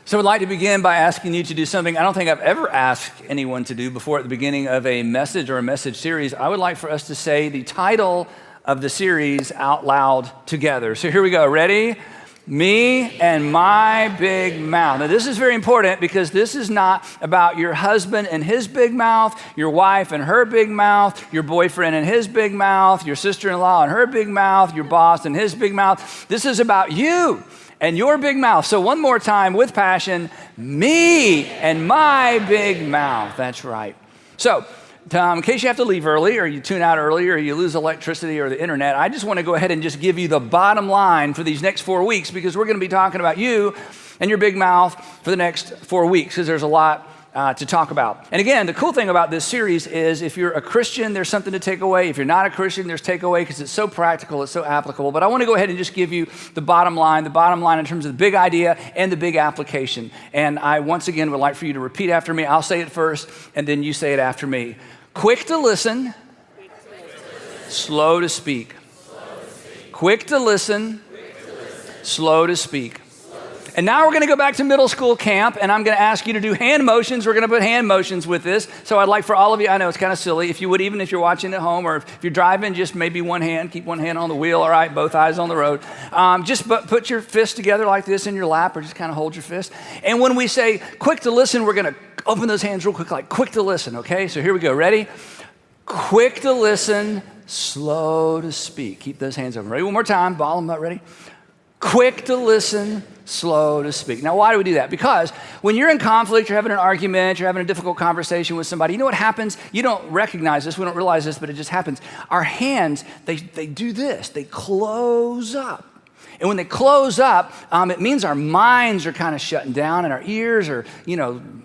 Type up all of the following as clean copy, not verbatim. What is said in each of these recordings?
So I'd like to begin by asking you to do something I don't think I've ever asked anyone to do before at the beginning of a message or a message series. I would like for us to say the title of the series out loud together. So here we go. Ready? Me and my big mouth. Now this is very important because this is not about your husband and his big mouth, your wife and her big mouth, your boyfriend and his big mouth, your sister-in-law and her big mouth, your boss and his big mouth. This is about you and your big mouth. So one more time with passion, me and my big mouth. That's right. So in case you have to leave early or you tune out early or you lose electricity or the internet, I just want to go ahead and just give you the bottom line for these next 4 weeks because we're going to be talking about you and your big mouth for the next 4 weeks because there's a lot to talk about. And again, the cool thing about this series is if you're a Christian, there's something to take away. If you're not a Christian, there's takeaway because it's so practical, it's so applicable. But I want to go ahead and just give you the bottom line in terms of the big idea and the big application. And I, once again, would like for you to repeat after me. I'll say it first, and then you say it after me. Quick to listen, slow to speak. Quick to listen, slow to speak. And now we're going to go back to middle school camp, and I'm going to ask you to do hand motions. We're going to put hand motions with this. So I'd like for all of you, I know it's kind of silly, if you would, even if you're watching at home or if you're driving, just maybe one hand, keep one hand on the wheel, all right, both eyes on the road. Just put your fist together like this in your lap or just kind of hold your fist. And when we say quick to listen, we're going to open those hands real quick, like quick to listen, okay? So here we go. Ready? Quick to listen, slow to speak. Keep those hands open. Ready? One more time. Ball them up. Ready? Quick to listen, slow to speak. Now, why do we do that? Because when you're in conflict, you're having an argument, you're having a difficult conversation with somebody, you know what happens? You don't recognize this, we don't realize this, but it just happens. Our hands, they do this. They close up. And when they close up, it means our minds are kind of shutting down and our ears are,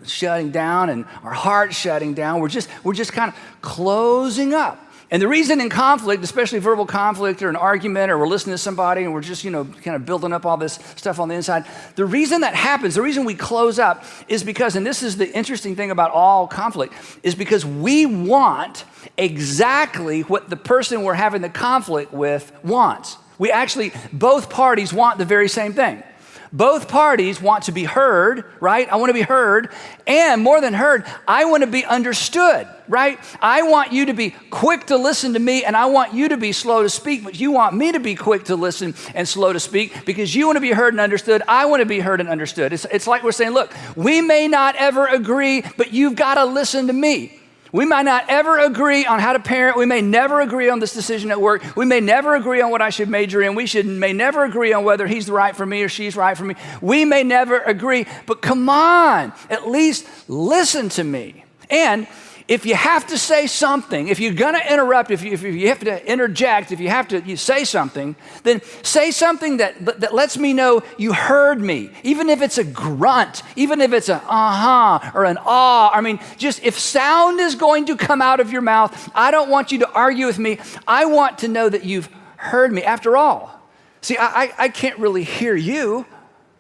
shutting down and our heart's shutting down. We're just kind of closing up. And the reason in conflict, especially verbal conflict or an argument or we're listening to somebody and we're just, kind of building up all this stuff on the inside, the reason that happens, the reason we close up is because, and this is the interesting thing about all conflict, is because we want exactly what the person we're having the conflict with wants. We actually, both parties want the very same thing. Both parties want to be heard, right? I want to be heard. And more than heard, I want to be understood, right? I want you to be quick to listen to me and I want you to be slow to speak, but you want me to be quick to listen and slow to speak because you want to be heard and understood. I want to be heard and understood. It's like we're saying, look, we may not ever agree, but you've got to listen to me. We might not ever agree on how to parent. We may never agree on this decision at work. We may never agree on what I should major in. We may never agree on whether he's right for me or she's right for me. We may never agree, but come on, at least listen to me. And if you have to say something, if you're going to interrupt, if you have to interject, if you say something, then say something that lets me know you heard me, even if it's a grunt, even if it's an uh-huh or an ah. I mean, just if sound is going to come out of your mouth, I don't want you to argue with me. I want to know that you've heard me. After all, see, I can't really hear you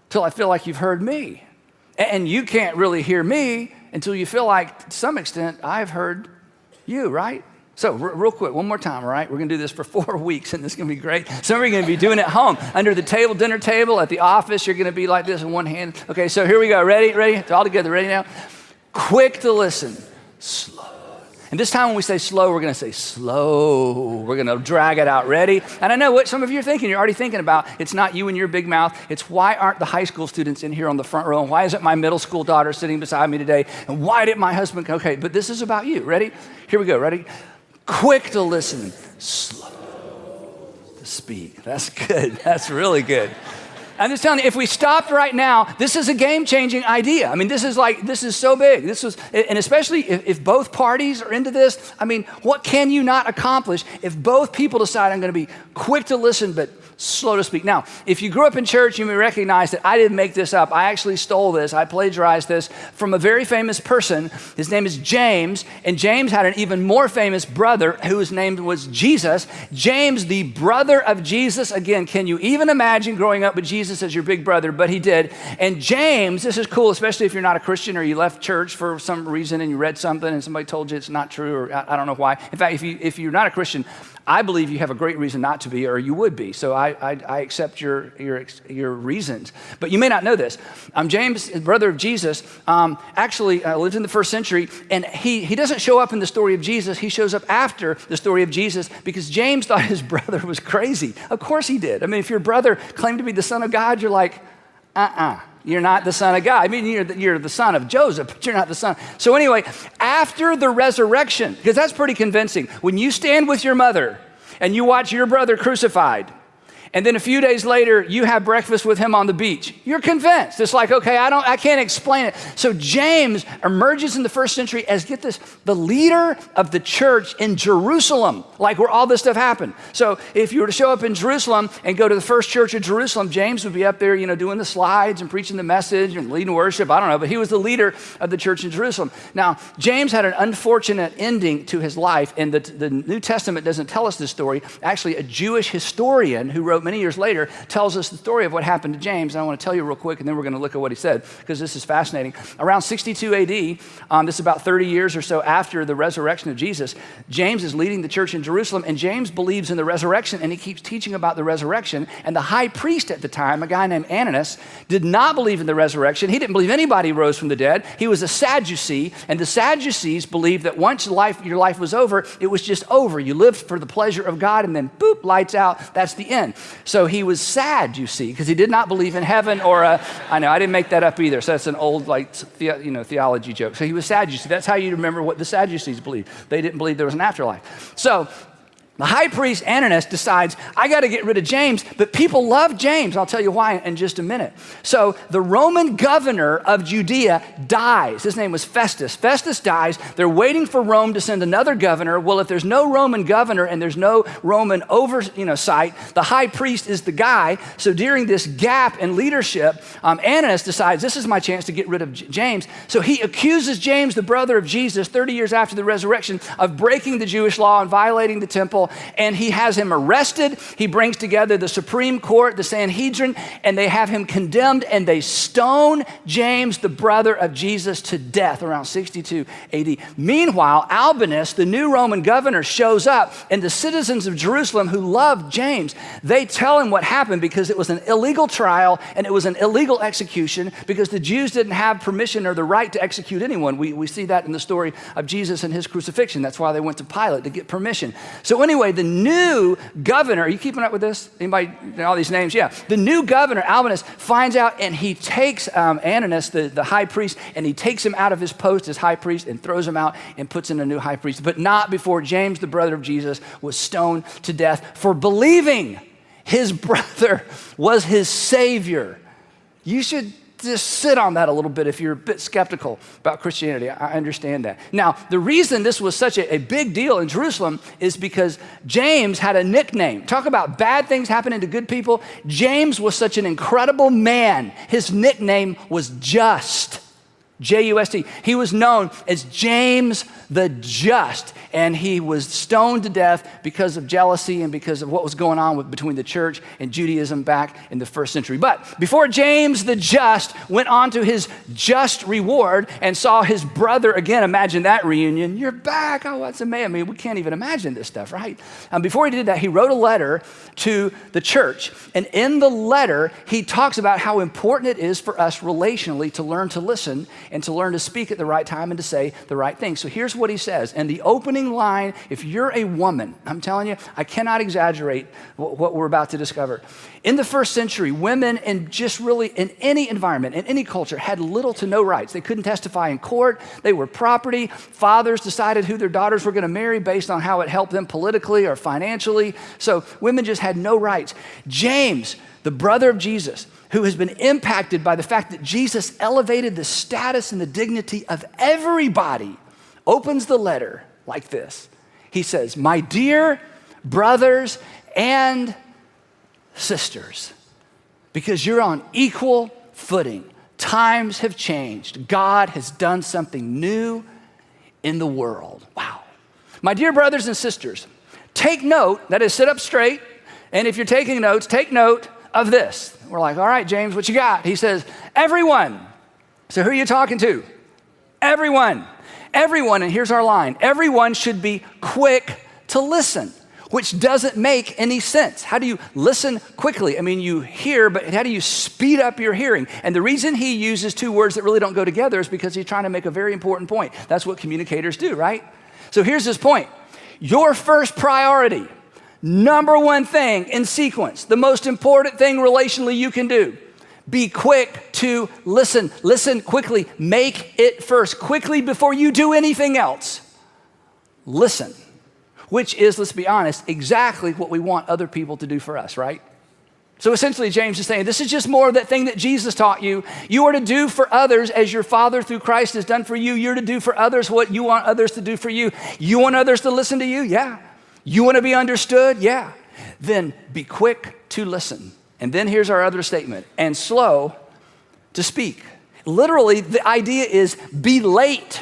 till I feel like you've heard me. And you can't really hear me until you feel like, to some extent, I've heard you, right? So real quick, one more time, all right? We're going to do this for 4 weeks, and this is going to be great. Some of you are going to be doing it at home, under the table, dinner table, at the office. You're going to be like this in one hand. Okay, so here we go. Ready? It's all together. Ready now? Quick to listen, slow. And this time when we say slow, we're going to say slow. We're going to drag it out. Ready? And I know what some of you are thinking. You're already thinking about it's not you and your big mouth. It's why aren't the high school students in here on the front row? And why isn't my middle school daughter sitting beside me today? And why didn't my husband? Okay, but this is about you. Ready? Here we go. Ready? Quick to listen, slow to speak. That's good. That's really good. I'm just telling you, if we stopped right now, this is a game-changing idea. I mean, this is so big. And especially if both parties are into this, I mean, what can you not accomplish if both people decide I'm going to be quick to listen, but slow to speak? Now, if you grew up in church, you may recognize that I didn't make this up. I actually stole this. I plagiarized this from a very famous person. His name is James, and James had an even more famous brother whose name was Jesus. James, the brother of Jesus. Again, can you even imagine growing up with Jesus as your big brother? But he did. And James, this is cool, especially if you're not a Christian or you left church for some reason and you read something and somebody told you it's not true, or I don't know why. In fact, if you're not a Christian, I believe you have a great reason not to be, or you would be. So I accept your reasons. But you may not know this. James, brother of Jesus, actually lived in the first century, and he doesn't show up in the story of Jesus. He shows up after the story of Jesus because James thought his brother was crazy. Of course he did. I mean, if your brother claimed to be the son of God, you're like, you're not the son of God. I mean, you're the son of Joseph, but you're not the son. So anyway, after the resurrection, because that's pretty convincing, when you stand with your mother and you watch your brother crucified, and then a few days later, you have breakfast with him on the beach. You're convinced. It's like, okay, I can't explain it. So James emerges in the first century as, get this, the leader of the church in Jerusalem, like where all this stuff happened. So if you were to show up in Jerusalem and go to the first church of Jerusalem, James would be up there, doing the slides and preaching the message and leading worship. I don't know, but he was the leader of the church in Jerusalem. Now, James had an unfortunate ending to his life, and the New Testament doesn't tell us this story. Actually, a Jewish historian who wrote many years later tells us the story of what happened to James. And I want to tell you real quick, and then we're going to look at what he said, because this is fascinating. Around 62 AD, this is about 30 years or so after the resurrection of Jesus, James is leading the church in Jerusalem, and James believes in the resurrection, and he keeps teaching about the resurrection. And the high priest at the time, a guy named Ananias, did not believe in the resurrection. He didn't believe anybody rose from the dead. He was a Sadducee, and the Sadducees believed that once your life was over, it was just over. You lived for the pleasure of God, and then boop, lights out. That's the end. So he was sad, you see, because he did not believe in heaven I know, I didn't make that up either. So that's an old theology joke. So he was sad, you see. That's how you remember what the Sadducees believed. They didn't believe there was an afterlife. So the high priest Ananias decides, I got to get rid of James, but people love James. I'll tell you why in just a minute. So the Roman governor of Judea dies. His name was Festus. Festus dies. They're waiting for Rome to send another governor. Well, if there's no Roman governor and there's no Roman oversight, the high priest is the guy. So during this gap in leadership, Ananias decides, this is my chance to get rid of James. So he accuses James, the brother of Jesus, 30 years after the resurrection, of breaking the Jewish law and violating the temple. And he has him arrested. He brings together the Supreme Court, the Sanhedrin, and they have him condemned, and they stone James, the brother of Jesus, to death around 62 AD. Meanwhile, Albinus, the new Roman governor, shows up, and the citizens of Jerusalem who loved James, they tell him what happened because it was an illegal trial and it was an illegal execution because the Jews didn't have permission or the right to execute anyone. We see that in the story of Jesus and his crucifixion. That's why they went to Pilate, to get permission. So anyway, the new governor, are you keeping up with this? Anybody know all these names? Yeah. The new governor, Albinus, finds out, and he takes Ananias, the high priest, and he takes him out of his post as high priest and throws him out and puts in a new high priest. But not before James, the brother of Jesus, was stoned to death for believing his brother was his savior. You should just sit on that a little bit if you're a bit skeptical about Christianity. I understand that. Now, the reason this was such a big deal in Jerusalem is because James had a nickname. Talk about bad things happening to good people. James was such an incredible man. His nickname was Just. J-U-S-T. He was known as James the Just, and he was stoned to death because of jealousy and because of what was going on between the church and Judaism back in the first century. But before James the Just went on to his just reward and saw his brother again, imagine that reunion. You're back. Oh, what's amazing. I mean, we can't even imagine this stuff, right? Before he did that, he wrote a letter to the church, and in the letter, he talks about how important it is for us relationally to learn to listen and to learn to speak at the right time and to say the right thing. So here's what he says. In the opening line, if you're a woman, I'm telling you, I cannot exaggerate what we're about to discover. In the first century, women in just really in any environment, in any culture, had little to no rights. They couldn't testify in court. They were property. Fathers decided who their daughters were going to marry based on how it helped them politically or financially. So women just had no rights. James, the brother of Jesus, who has been impacted by the fact that Jesus elevated the status and the dignity of everybody, opens the letter like this. He says, "My dear brothers and sisters, because you're on equal footing. Times have changed. God has done something new in the world." Wow. My dear brothers and sisters, take note, that is, sit up straight, and if you're taking notes, take note of this. We're like, all right, James, what you got? He says, everyone. So who are you talking to? Everyone. Everyone, and here's our line, everyone should be quick to listen. which doesn't make any sense. How do you listen quickly? I mean, you hear, but how do you speed up your hearing? And the reason he uses two words that really don't go together is because he's trying to make a very important point. That's what communicators do, right? So here's his point. Your first priority, number one thing in sequence, the most important thing relationally you can do, be quick to listen. Listen quickly. Make it first. Quickly before you do anything else. Listen. Which is, let's be honest, exactly what we want other people to do for us, right? So essentially, James is saying, this is just more of that thing that Jesus taught you. You are to do for others as your Father through Christ has done for you. You're to do for others what you want others to do for you. You want others to listen to you? Yeah. You want to be understood? Yeah. Then be quick to listen. And then here's our other statement, and slow to speak. Literally, the idea is be late.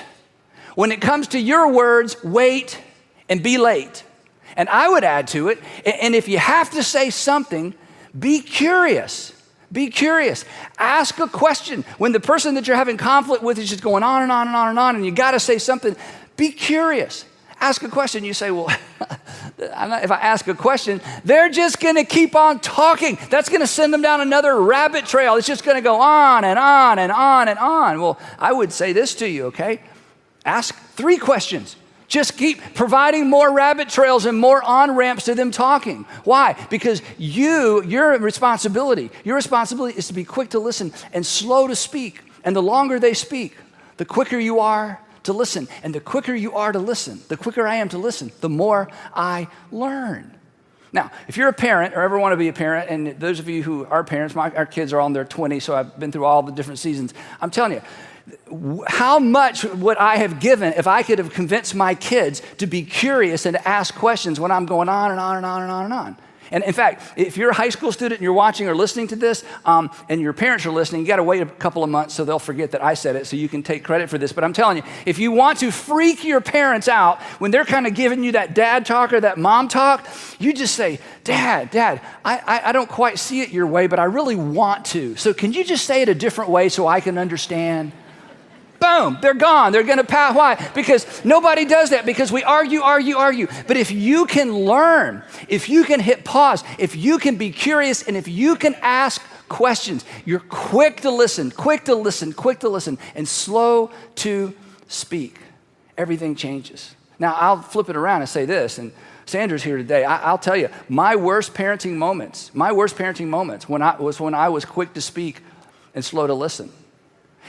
When it comes to your words, wait and be late. And I would add to it, and if you have to say something, be curious. Be curious. Ask a question. When the person that you're having conflict with is just going on and on and on and on, and you got to say something, be curious. Ask a question. You say, well, if I ask a question, they're just going to keep on talking. That's going to send them down another rabbit trail. It's just going to go on and on and on and on. Well, I would say this to you, okay? Ask 3 questions. Just keep providing more rabbit trails and more on-ramps to them talking. Why? Because your responsibility is to be quick to listen and slow to speak. And the longer they speak, the quicker you are to listen. And the quicker you are to listen, the quicker I am to listen, the more I learn. Now, if you're a parent or ever want to be a parent, and those of you who are parents, our kids are all in their 20s, so I've been through all the different seasons. I'm telling you, how much would I have given if I could have convinced my kids to be curious and to ask questions when I'm going on and on and on and on and on? And in fact, if you're a high school student and you're watching or listening to this, and your parents are listening, you got to wait a couple of months so they'll forget that I said it so you can take credit for this. But I'm telling you, if you want to freak your parents out when they're kind of giving you that dad talk or that mom talk, you just say, Dad, I don't quite see it your way, but I really want to. So can you just say it a different way so I can understand? Boom, they're gone. They're going to pass. Why? Because nobody does that, because we argue. But if you can learn, if you can hit pause, if you can be curious, and if you can ask questions, you're quick to listen, and slow to speak, everything changes. Now, I'll flip it around and say this, and Sandra's here today. I'll tell you, my worst parenting moments when I was quick to speak and slow to listen.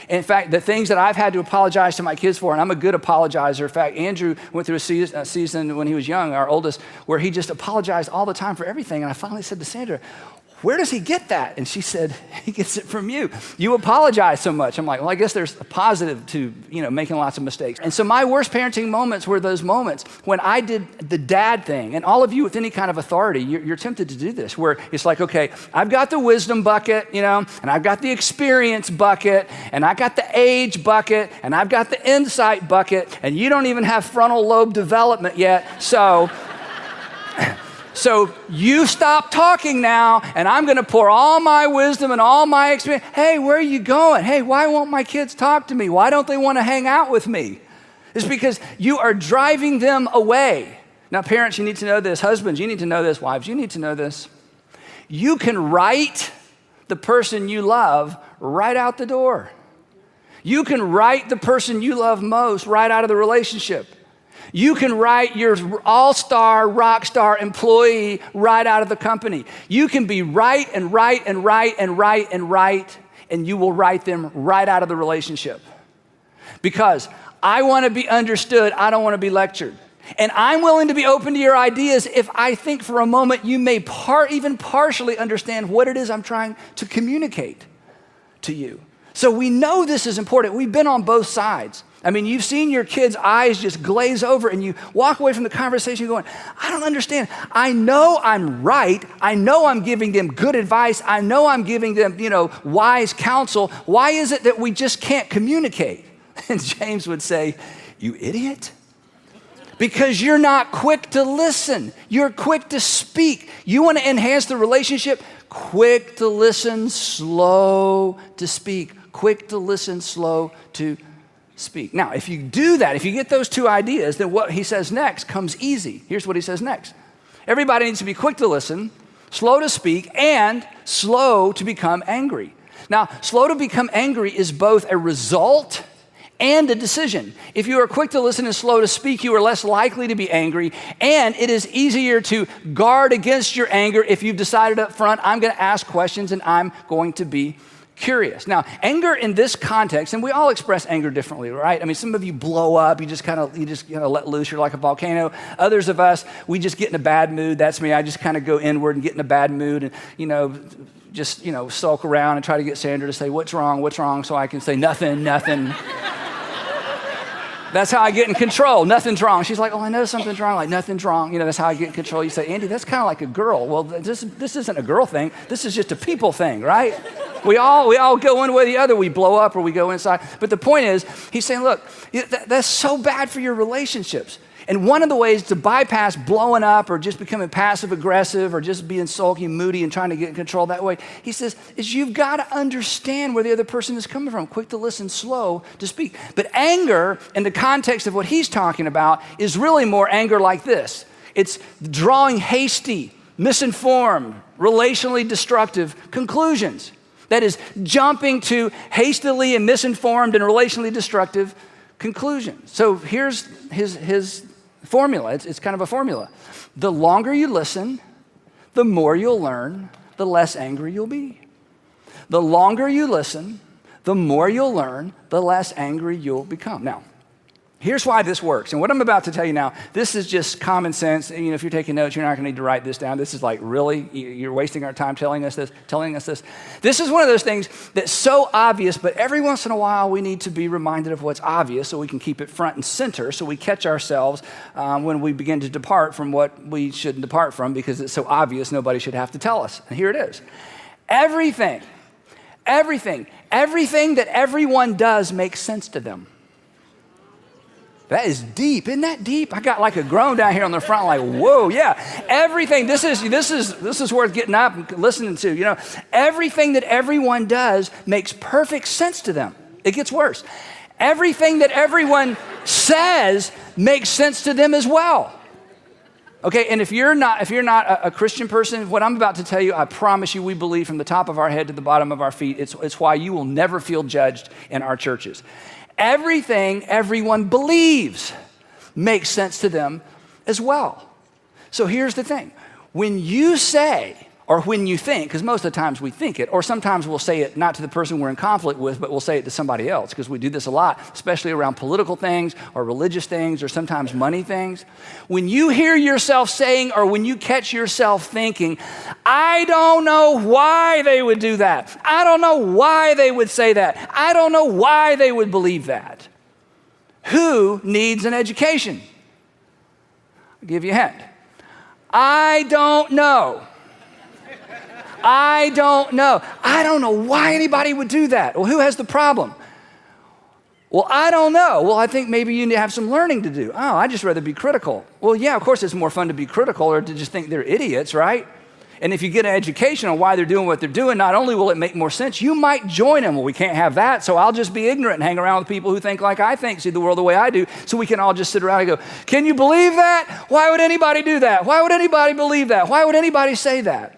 In fact, the things that I've had to apologize to my kids for, and I'm a good apologizer. In fact, Andrew went through a season when he was young, our oldest, where he just apologized all the time for everything. And I finally said to Sandra, where does he get that? And she said, he gets it from you. You apologize so much. I'm like, well, I guess there's a positive to, making lots of mistakes. And so my worst parenting moments were those moments when I did the dad thing. And all of you with any kind of authority, you're tempted to do this, where it's like, okay, I've got the wisdom bucket, and I've got the experience bucket, and I got the age bucket, and I've got the insight bucket, and you don't even have frontal lobe development yet. So you stop talking now, and I'm going to pour all my wisdom and all my experience. Hey, where are you going? Hey, why won't my kids talk to me? Why don't they want to hang out with me? It's because you are driving them away. Now, parents, you need to know this. Husbands, you need to know this. Wives, you need to know this. You can write the person you love right out the door. You can write the person you love most right out of the relationship. You can write your all-star, rock star employee right out of the company. You can be right, and you will write them right out of the relationship. Because I want to be understood, I don't want to be lectured. And I'm willing to be open to your ideas if I think for a moment you may even partially understand what it is I'm trying to communicate to you. So we know this is important. We've been on both sides. I mean, you've seen your kids' eyes just glaze over and you walk away from the conversation going, I don't understand. I know I'm right. I know I'm giving them good advice. I know I'm giving them, wise counsel. Why is it that we just can't communicate? And James would say, you idiot. Because you're not quick to listen. You're quick to speak. You want to enhance the relationship? Quick to listen, slow to speak. Quick to listen, slow to speak. Now, if you do that, if you get those two ideas, then what he says next comes easy. Here's what he says next. Everybody needs to be quick to listen, slow to speak, and slow to become angry. Now, slow to become angry is both a result and a decision. If you are quick to listen and slow to speak, you are less likely to be angry, and it is easier to guard against your anger if you've decided up front, I'm going to ask questions and I'm going to be curious. Now, anger in this context, and we all express anger differently, right? I mean, some of you blow up, you just kind of let loose, you're like a volcano. Others of us, we just get in a bad mood. That's me. I just kind of go inward and get in a bad mood and, just sulk around and try to get Sandra to say, what's wrong, so I can say nothing. That's how I get in control. Nothing's wrong. She's like, oh, I know something's wrong. Like, nothing's wrong. That's how I get in control. You say, Andy, that's kind of like a girl. Well, this isn't a girl thing. This is just a people thing, right? We all go one way or the other. We blow up or we go inside. But the point is, he's saying, look, that's so bad for your relationships. And one of the ways to bypass blowing up or just becoming passive aggressive or just being sulky, moody, and trying to get in control that way, he says, is you've got to understand where the other person is coming from. Quick to listen, slow to speak. But anger, in the context of what he's talking about, is really more anger like this. It's drawing hasty, misinformed, relationally destructive conclusions. That is, jumping to hastily and misinformed and relationally destructive conclusions. So here's his formula. It's kind of a formula. The longer you listen, the more you'll learn, the less angry you'll be. The longer you listen, the more you'll learn, the less angry you'll become. Now, here's why this works. And what I'm about to tell you now, this is just common sense. If you're taking notes, you're not going to need to write this down. This is like, really? You're wasting our time telling us this? This is one of those things that's so obvious, but every once in a while we need to be reminded of what's obvious so we can keep it front and center, so we catch ourselves when we begin to depart from what we shouldn't depart from because it's so obvious nobody should have to tell us. And here it is. Everything that everyone does makes sense to them. That is deep. Isn't that deep? I got like a groan down here on the front, like, whoa, yeah. Everything, this is worth getting up and listening to. Everything that everyone does makes perfect sense to them. It gets worse. Everything that everyone says makes sense to them as well. Okay, and if you're not a Christian person, what I'm about to tell you, I promise you, we believe from the top of our head to the bottom of our feet. It's why you will never feel judged in our churches. Everything everyone believes makes sense to them as well. So here's the thing. When you say, or when you think, because most of the times we think it, or sometimes we'll say it not to the person we're in conflict with, but we'll say it to somebody else, because we do this a lot, especially around political things or religious things or sometimes money things. When you hear yourself saying, or when you catch yourself thinking, I don't know why they would do that. I don't know why they would say that. I don't know why they would believe that. Who needs an education? I'll give you a hint. I don't know. I don't know. I don't know why anybody would do that. Well, who has the problem? Well, I don't know. Well, I think maybe you need to have some learning to do. Oh, I'd just rather be critical. Well, yeah, of course it's more fun to be critical or to just think they're idiots, right? And if you get an education on why they're doing what they're doing, not only will it make more sense, you might join them. Well, we can't have that, so I'll just be ignorant and hang around with people who think like I think, see the world the way I do, so we can all just sit around and go, can you believe that? Why would anybody do that? Why would anybody believe that? Why would anybody say that?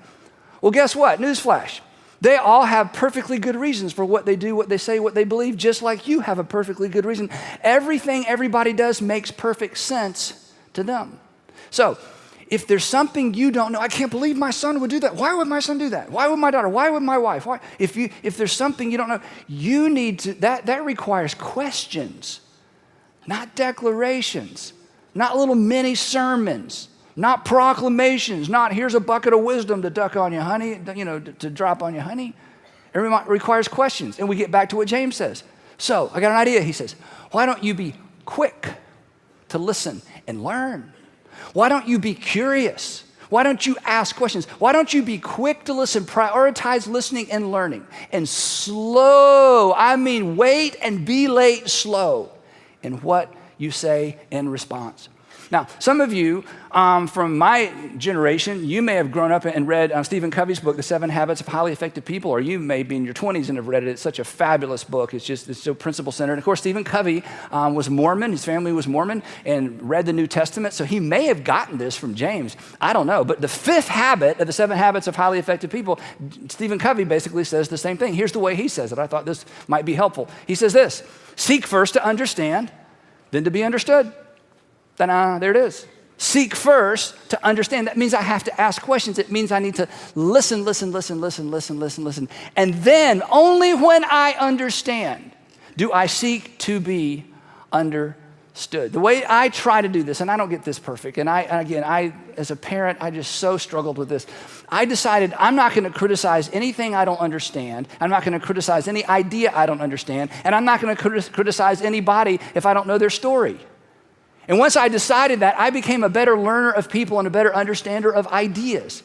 Well, guess what? Newsflash. They all have perfectly good reasons for what they do, what they say, what they believe, just like you have a perfectly good reason. Everything everybody does makes perfect sense to them. So, if there's something you don't know, I can't believe my son would do that. Why would my son do that? Why would my daughter? Why would my wife? Why? If there's something you don't know, you need to, that requires questions, not declarations, not little mini sermons. Not proclamations, not here's a bucket of wisdom to duck on you, honey, to drop on you, honey. It requires questions. And we get back to what James says. So, I got an idea, he says. Why don't you be quick to listen and learn? Why don't you be curious? Why don't you ask questions? Why don't you be quick to listen, prioritize listening and learning? And slow, I mean wait and be late slow in what you say in response. Now, some of you from my generation, you may have grown up and read Stephen Covey's book, The 7 Habits of Highly Effective People, or you may be in your 20s and have read it. It's such a fabulous book. It's so principle-centered. And of course, Stephen Covey was Mormon. His family was Mormon and read the New Testament, so he may have gotten this from James. I don't know. But the 5th habit of the 7 habits of highly effective people, Stephen Covey basically says the same thing. Here's the way he says it. I thought this might be helpful. He says this: seek first to understand, then to be understood. There it is. Seek first to understand. That means I have to ask questions. It means I need to listen. And then only when I understand do I seek to be understood. The way I try to do this, and I don't get this perfect, and I as a parent, I just so struggled with this. I decided I'm not going to criticize anything I don't understand. I'm not going to criticize any idea I don't understand. And I'm not going to criticize anybody if I don't know their story. And once I decided that, I became a better learner of people and a better understander of ideas.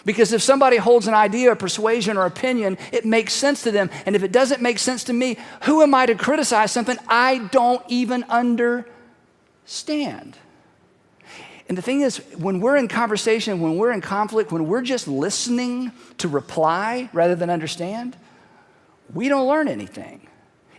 Because if somebody holds an idea, a persuasion, or opinion, it makes sense to them. And if it doesn't make sense to me, who am I to criticize something I don't even understand? And the thing is, when we're in conversation, when we're in conflict, when we're just listening to reply rather than understand, we don't learn anything.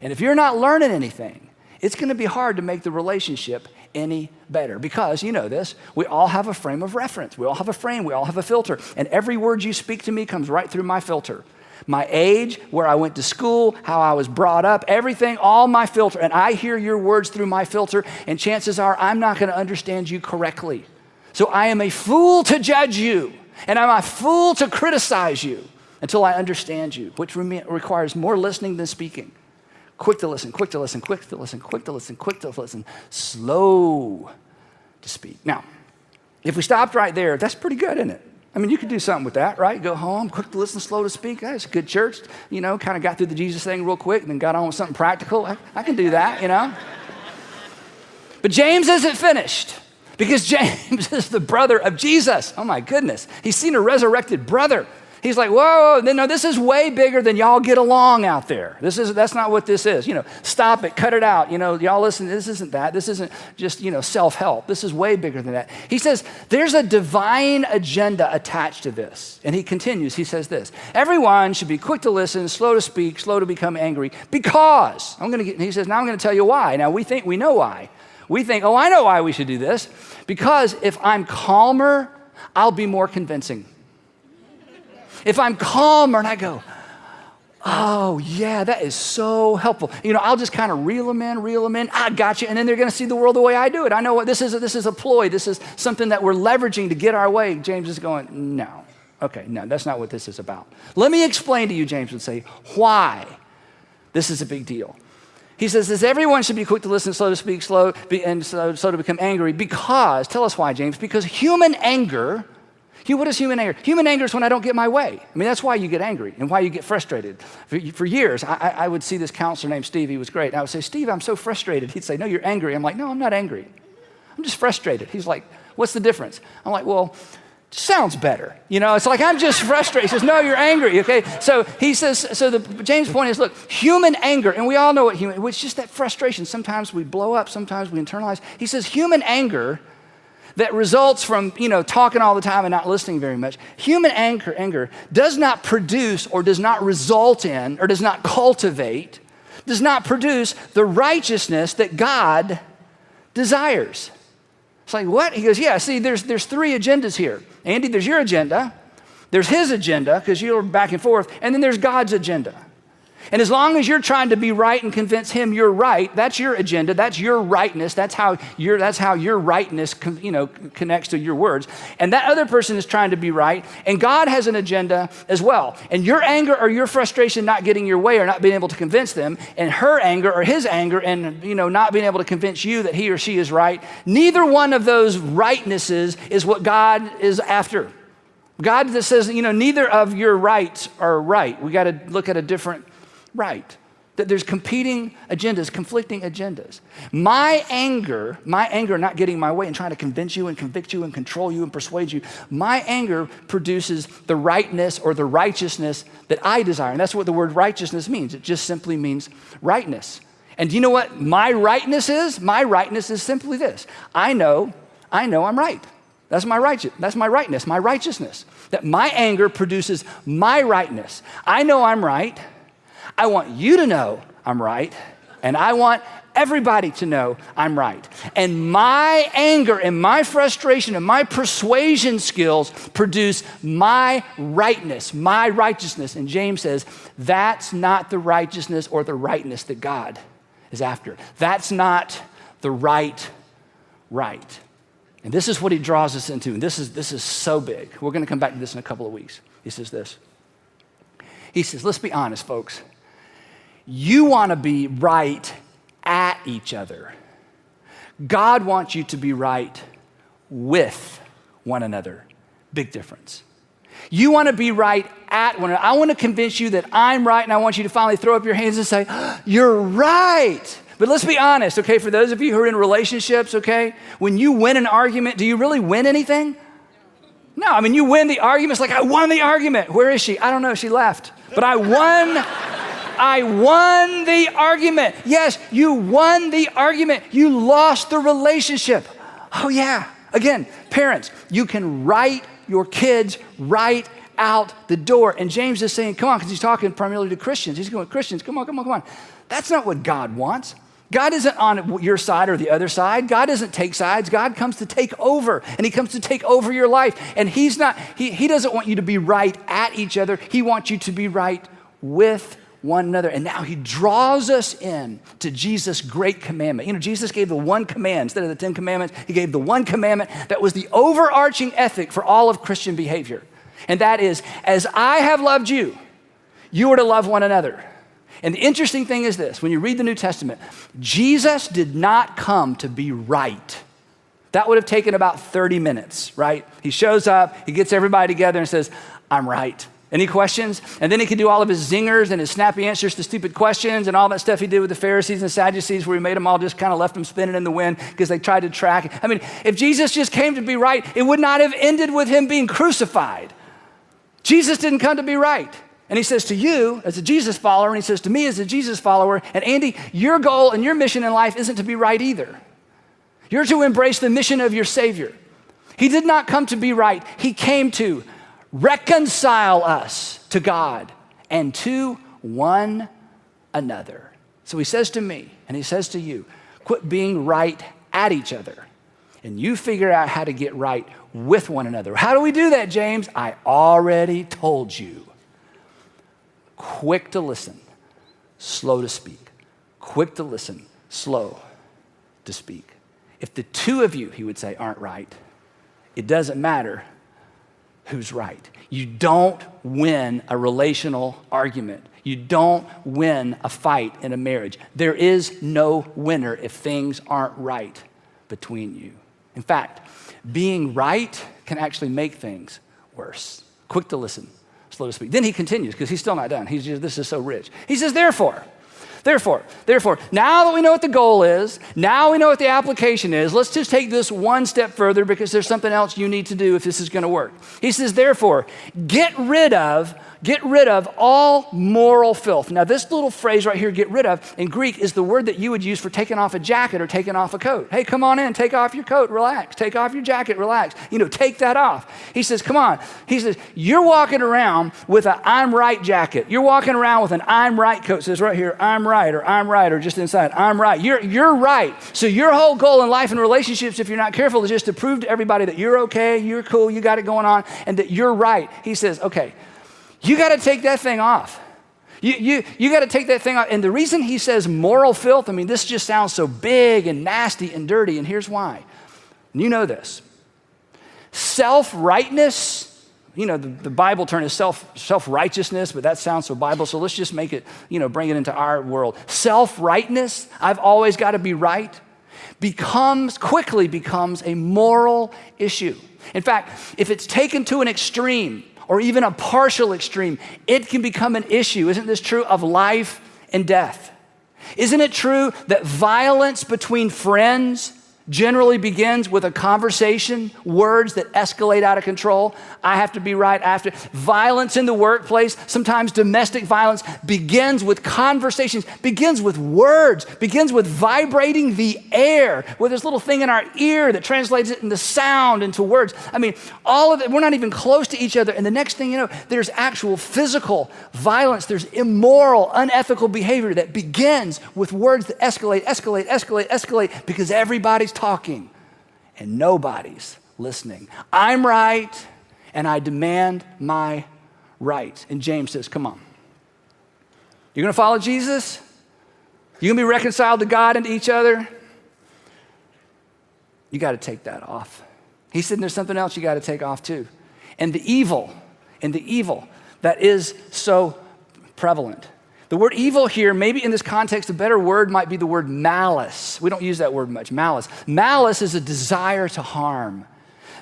And if you're not learning anything, it's going to be hard to make the relationship any better, because you know this, we all have a frame of reference. We all have a frame, we all have a filter, and every word you speak to me comes right through my filter. My age, where I went to school, how I was brought up, everything, all my filter, and I hear your words through my filter, and chances are I'm not going to understand you correctly. So I am a fool to judge you, and I'm a fool to criticize you until I understand you, which requires more listening than speaking. Quick to listen, quick to listen, quick to listen, quick to listen, quick to listen, slow to speak. Now, if we stopped right there, that's pretty good, isn't it? I mean, you could do something with that, right? Go home, quick to listen, slow to speak. That's a good church. You know, kind of got through the Jesus thing real quick and then got on with something practical. I can do that, you know. But James isn't finished, because James is the brother of Jesus. Oh my goodness. He's seen a resurrected brother. He's like, whoa, no, this is way bigger than y'all get along out there. That's not what this is. You know, stop it, cut it out. You know, y'all listen, this isn't that. This isn't just, self-help. This is way bigger than that. He says, there's a divine agenda attached to this. And he continues, he says this: everyone should be quick to listen, slow to speak, slow to become angry, because, he says, now I'm going to tell you why. Now we think we know why. We think, I know why we should do this. Because if I'm calmer, I'll be more convincing. If I'm calmer and I go, oh yeah, that is so helpful. I'll just kind of reel them in. I got you. And then they're going to see the world the way I do it. I know what this is a ploy. This is something that we're leveraging to get our way. James is going, no. Okay, no, that's not what this is about. Let me explain to you, James would say, why this is a big deal. He says, everyone should be quick to listen, slow to speak, slow to become angry, because, tell us why, James, because human anger. What is human anger? Human anger is when I don't get my way. I mean, that's why you get angry and why you get frustrated. For years, I would see this counselor named Steve. He was great. And I would say, Steve, I'm so frustrated. He'd say, no, you're angry. I'm like, no, I'm not angry. I'm just frustrated. He's like, what's the difference? I'm like, well, sounds better. It's like, I'm just frustrated. He says, no, you're angry, okay? So he says, James' point is, look, human anger, and we all know it's just that frustration. Sometimes we blow up, sometimes we internalize. He says, human anger that results from, talking all the time and not listening very much. Human anger does not produce or does not result in or does not cultivate, does not produce the righteousness that God desires. It's like, what? He goes, yeah, see, there's 3 agendas here. Andy, there's your agenda, there's his agenda, because you're back and forth, and then there's God's agenda. And as long as you're trying to be right and convince him you're right, that's your agenda, that's your rightness, that's how your rightness connects to your words. And that other person is trying to be right, and God has an agenda as well. And your anger or your frustration not getting your way or not being able to convince them, and her anger or his anger and not being able to convince you that he or she is right, neither one of those rightnesses is what God is after. God that says, neither of your rights are right. We got to look at a different right. That there's competing agendas, conflicting agendas. My anger not getting my way and trying to convince you and convict you and control you and persuade you, my anger produces the rightness or the righteousness that I desire. And that's what the word righteousness means. It just simply means rightness. And do you know what my rightness is? My rightness is simply this. I know I know I'm right. That's my rightness, my righteousness. That my anger produces my rightness. I know I'm right. I want you to know I'm right. And I want everybody to know I'm right. And my anger and my frustration and my persuasion skills produce my rightness, my righteousness. And James says, that's not the righteousness or the rightness that God is after. That's not the right. And this is what he draws us into. And this is so big. We're going to come back to this in a couple of weeks. He says this. He says, let's be honest, folks. You want to be right at each other. God wants you to be right with one another. Big difference. You want to be right at one another. I want to convince you that I'm right, and I want you to finally throw up your hands and say, you're right. But let's be honest, okay, for those of you who are in relationships, okay, when you win an argument, do you really win anything? No, I mean, you win the argument. It's like, I won the argument. Where is she? I don't know. She left. But I won the argument. Yes, you won the argument. You lost the relationship. Oh, yeah. Again, parents, you can write your kids right out the door. And James is saying, come on, because he's talking primarily to Christians. He's going, Christians, come on. That's not what God wants. God isn't on your side or the other side. God doesn't take sides. God comes to take over, and he comes to take over your life. And he doesn't want you to be right at each other. He wants you to be right with one another. And now he draws us in to Jesus' great commandment. You know, Jesus gave the one command instead of the 10 commandments. He gave the one commandment that was the overarching ethic for all of Christian behavior. And that is, as I have loved you, you are to love one another. And the interesting thing is this, when you read the New Testament, Jesus did not come to be right. That would have taken about 30 minutes, right? He shows up, he gets everybody together and says, I'm right. Any questions? And then he could do all of his zingers and his snappy answers to stupid questions and all that stuff he did with the Pharisees and Sadducees, where he made them all just kind of left them spinning in the wind because they tried to track. I mean, if Jesus just came to be right, it would not have ended with him being crucified. Jesus didn't come to be right. And he says to you as a Jesus follower, and he says to me as a Jesus follower, and Andy, your goal and your mission in life isn't to be right either. You're to embrace the mission of your Savior. He did not come to be right. He came to reconcile us to God and to one another. So he says to me, and he says to you, quit being right at each other, and you figure out how to get right with one another. How do we do that, James? I already told you. Quick to listen, slow to speak. Quick to listen, slow to speak. If the two of you, he would say, aren't right, it doesn't matter who's right. You don't win a relational argument. You don't win a fight in a marriage. There is no winner if things aren't right between you. In fact, being right can actually make things worse. Quick to listen, slow to speak. Then he continues, because he's still not done. This is so rich. He says, therefore, now that we know what the goal is, now we know what the application is, let's just take this one step further, because there's something else you need to do if this is going to work. He says, therefore, get rid of all moral filth. Now, this little phrase right here, get rid of, in Greek is the word that you would use for taking off a jacket or taking off a coat. Hey, come on in, take off your coat, relax. Take off your jacket, relax. Take that off. He says, come on. He says, you're walking around with an I'm right jacket. You're walking around with an I'm right coat. It says right here, I'm right, or just inside, I'm right. You're right. So your whole goal in life and relationships, if you're not careful, is just to prove to everybody that you're okay, you're cool, you got it going on, and that you're right. He says, okay, you got to take that thing off. You got to take that thing off. And the reason he says moral filth, this just sounds so big and nasty and dirty, and here's why. You know this. Self-rightness, the Bible term is self-righteousness, but that sounds so Bible, so let's just make it, bring it into our world. Self-rightness, I've always got to be right, quickly becomes a moral issue. In fact, if it's taken to an extreme, or even a partial extreme, it can become an issue. Isn't this true of life and death? Isn't it true that violence between friends generally begins with a conversation, words that escalate out of control. I have to be right. Violence in the workplace, sometimes domestic violence, begins with conversations, begins with words, begins with vibrating the air, with this little thing in our ear that translates it into sound, into words. I mean, all of it, we're not even close to each other. And the next thing you know, there's actual physical violence. There's immoral, unethical behavior that begins with words that escalate, because everybody's talking and nobody's listening. I'm right and I demand my rights. And James says, come on. You're going to follow Jesus? You're going to be reconciled to God and to each other? You got to take that off. He said, there's something else you got to take off too. And the evil that is so prevalent. The word evil here, maybe in this context, a better word might be the word malice. We don't use that word much, malice. Malice is a desire to harm.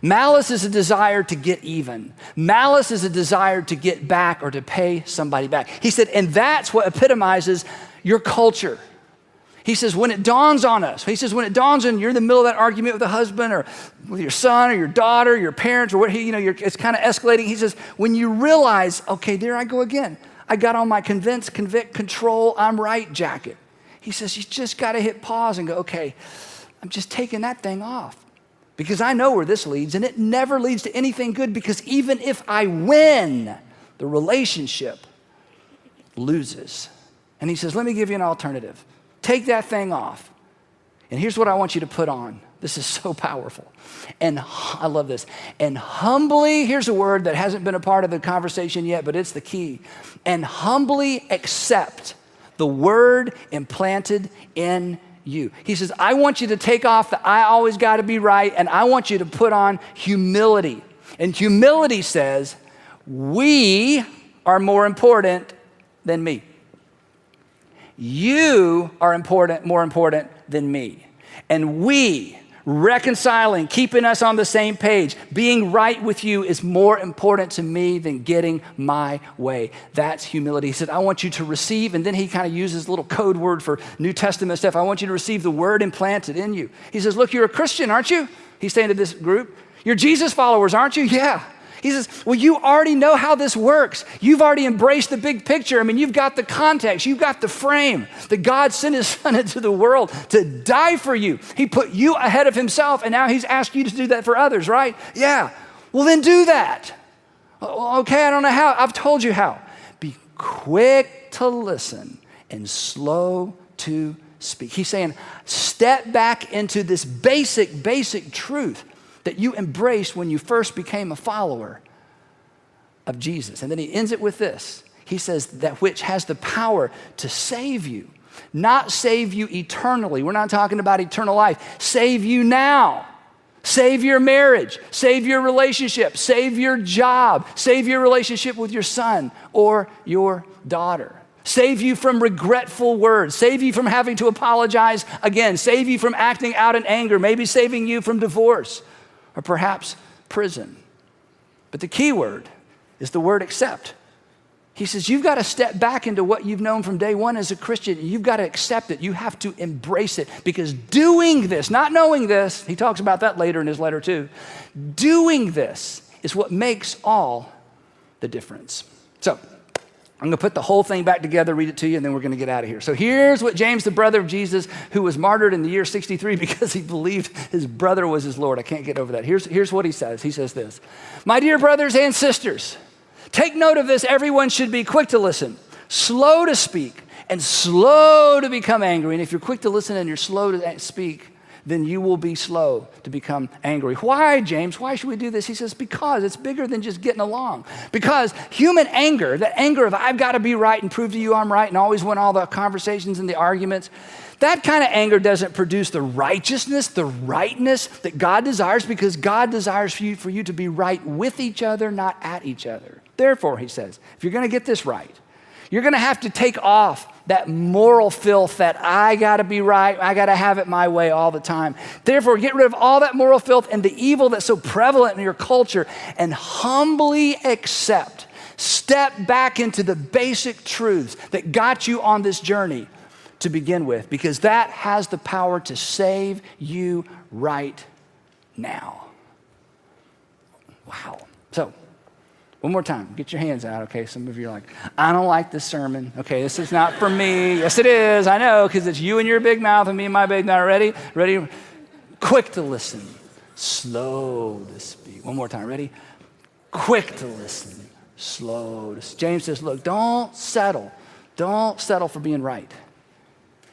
Malice is a desire to get even. Malice is a desire to get back or to pay somebody back. He said, and that's what epitomizes your culture. He says, when it dawns on us, when it dawns on you, you're in the middle of that argument with a husband or with your son or your daughter, your parents, or what, it's kind of escalating. He says, when you realize, okay, there I go again. I got on my convince, convict, control, I'm right jacket. He says, you just got to hit pause and go, okay, I'm just taking that thing off because I know where this leads, and it never leads to anything good, because even if I win, the relationship loses. And he says, let me give you an alternative. Take that thing off. And here's what I want you to put on. This is so powerful. And I love this. And humbly, here's a word that hasn't been a part of the conversation yet, but it's the key. And humbly accept the word implanted in you. He says, I want you to take off the I always got to be right, and I want you to put on humility. And humility says, we are more important than me. You are more important than me. And we, reconciling, keeping us on the same page, being right with you is more important to me than getting my way. That's humility. He said, I want you to receive, and then he kind of uses a little code word for New Testament stuff. I want you to receive the word implanted in you. He says, look, you're a Christian, aren't you? He's saying to this group, you're Jesus followers, aren't you? Yeah. He says, well, you already know how this works. You've already embraced the big picture. I mean, you've got the context. You've got the frame that God sent his son into the world to die for you. He put you ahead of himself, and now he's asked you to do that for others, right? Yeah. Well, then do that. Okay, I don't know how. I've told you how. Be quick to listen and slow to speak. He's saying, step back into this basic truth that you embraced when you first became a follower of Jesus. And then he ends it with this. He says, that which has the power to save you, not save you eternally. We're not talking about eternal life. Save you now. Save your marriage. Save your relationship. Save your job. Save your relationship with your son or your daughter. Save you from regretful words. Save you from having to apologize again. Save you from acting out in anger. Maybe saving you from divorce, or perhaps prison. But the key word is the word accept. He says, you've got to step back into what you've known from day one as a Christian. You've got to accept it. You have to embrace it, because doing this, not knowing this, he talks about that later in his letter too, doing this is what makes all the difference. So I'm going to put the whole thing back together, read it to you, and then we're going to get out of here. So here's what James, the brother of Jesus, who was martyred in the year 63 because he believed his brother was his Lord. I can't get over that. Here's what he says. He says this, my dear brothers and sisters, take note of this. Everyone should be quick to listen, slow to speak, and slow to become angry. And if you're quick to listen and you're slow to speak, then you will be slow to become angry. Why, James? Why should we do this? He says, because it's bigger than just getting along. Because human anger, that anger of I've got to be right and prove to you I'm right and always win all the conversations and the arguments, that kind of anger doesn't produce the righteousness, the rightness that God desires, because God desires for you to be right with each other, not at each other. Therefore, he says, if you're going to get this right, you're going to have to take off that moral filth that I got to be right, I got to have it my way all the time. Therefore, get rid of all that moral filth and the evil that's so prevalent in your culture, and humbly accept, step back into the basic truths that got you on this journey. to begin with, because that has the power to save you right now. Wow. So, one more time, get your hands out, okay? Some of you are like, I don't like this sermon. Okay, this is not for me. Yes, it is, I know, because it's you and your big mouth and me and my big mouth. Ready? Ready? Quick to listen, slow to speak. One more time, ready? Quick to listen, slow to speak. James says, look, don't settle. Don't settle for being right.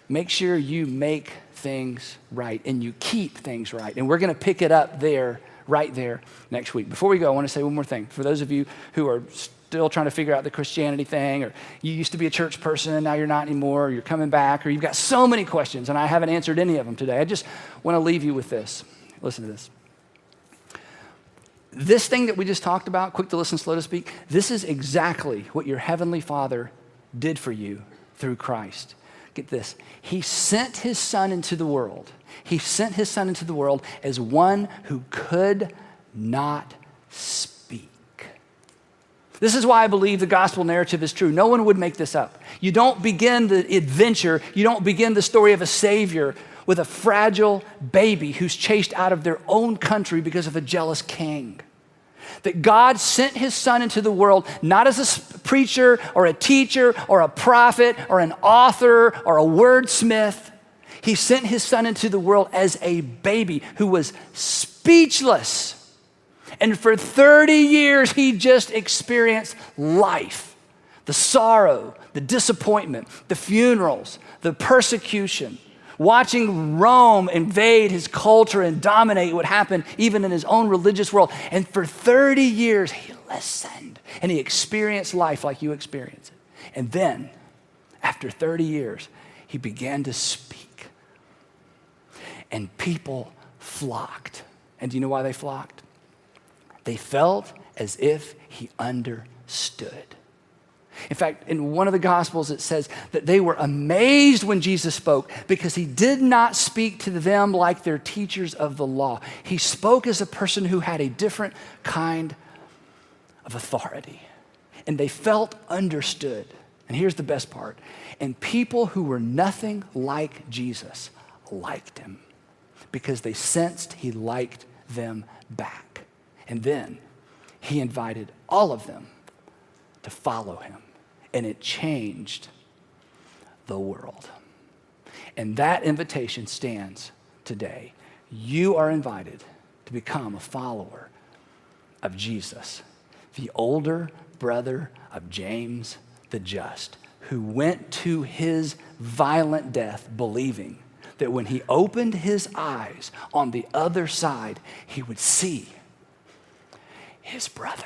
Make sure you make things right and you keep things right. And we're going to pick it up there, right there next week. Before we go, I want to say one more thing. For those of you who are still trying to figure out the Christianity thing, or you used to be a church person and now you're not anymore, or you're coming back, or you've got so many questions and I haven't answered any of them today, I just want to leave you with this. Listen to this. This thing that we just talked about, quick to listen, slow to speak, this is exactly what your heavenly Father did for you through Christ. Get this. He sent his son into the world. He sent his son into the world as one who could not speak. This is why I believe the gospel narrative is true. No one would make this up. You don't begin the adventure, you don't begin the story of a savior with a fragile baby who's chased out of their own country because of a jealous king. That God sent his son into the world not as a preacher or a teacher or a prophet or an author or a wordsmith. He sent his son into the world as a baby who was speechless. And for 30 years, he just experienced life, the sorrow, the disappointment, the funerals, the persecution, watching Rome invade his culture and dominate what happened even in his own religious world. And for 30 years, he listened and he experienced life like you experience it. And then, after 30 years, he began to speak. And people flocked. And do you know why they flocked? They felt as if he understood. In fact, in one of the Gospels, it says that they were amazed when Jesus spoke because he did not speak to them like their teachers of the law. He spoke as a person who had a different kind of authority. And they felt understood. And here's the best part. And people who were nothing like Jesus liked him because they sensed he liked them back. And then he invited all of them to follow him. And it changed the world. And that invitation stands today. You are invited to become a follower of Jesus, the older brother of James the Just, who went to his violent death believing that when he opened his eyes on the other side, he would see his brother.